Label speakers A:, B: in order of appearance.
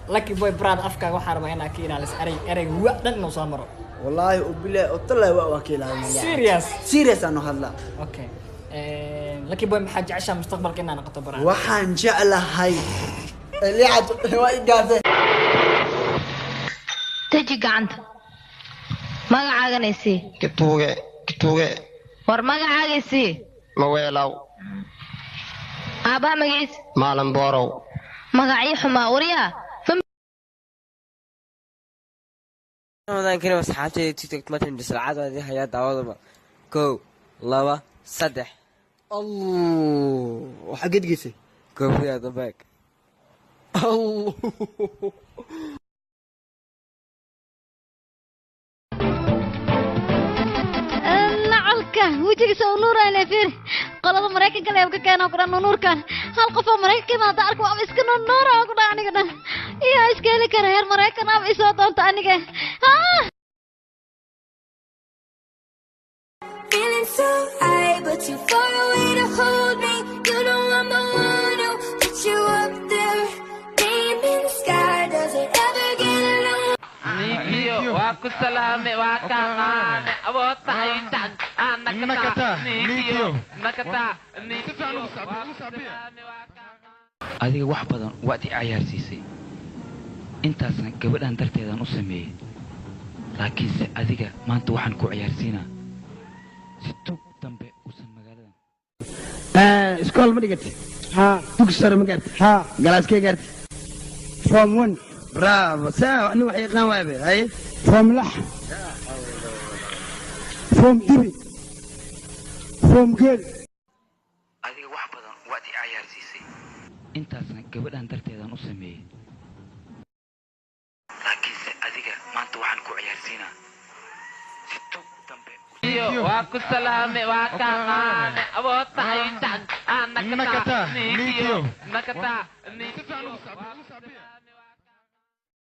A: lucky boy brad afka waxa rabaa inaa kiina la erey wadan noo soo maro
B: والله وبلا وطلع وكيل هذا سيريس أنا هلا
A: اوكي lucky boy maxaa jeceshaa mustaqbalka inaan noqoto brad
B: waxaan jeclahay اللي عاد وايد
C: تجي gacanta magacaaganaysi
D: kituuge
C: war magacaagaysi
D: ma weelaw
C: aba magaciis
D: maalan boorow
C: magacii xumaa wariya
E: رمضان كريم أصحابتي تيك ما تنجس العادة هذه هي دعوة كو لوا صدح
B: الله وحقد قيسي
E: كو يا ضباك
B: الله
F: وجهي سو نور انا فير قلده mareykanka la ka keenay qran nuurkan hal qof oo mareykan ma arko ama iska nuur oo ku dhaaniga iyo iska heli kara heer mareykan ama isoo doonta aniga
G: feeling so high but too far away to hold me you know I'm the one who put you up there name in the sky does it ever get along
H: Nikio wa kusalame wa kangane abota itan nakata Nikio nakata
I: adiga wax badan waad i ciyaarsiisay intaasna gabadhan darteedan u sameeyay laakiinse adiga maanta waxaan ku ciyaarsiinaa si tug dambe u san magaaladan
J: iskool ma dhigati ha dugsi sare ma gaarti ha galaaskee gaarti form 1 bravo saa anu wax yaqaan waabe hay form lax form dibi form gel
I: adiga wax badan waad i ciyaarsiisay intaasna gabadhan darteedan u sameeyay laakiinse adiga maanta waxaan ku ciyaarsiinaa si tug dambe
H: wa kusalame wa kangane abota itan nakata Nikio nakata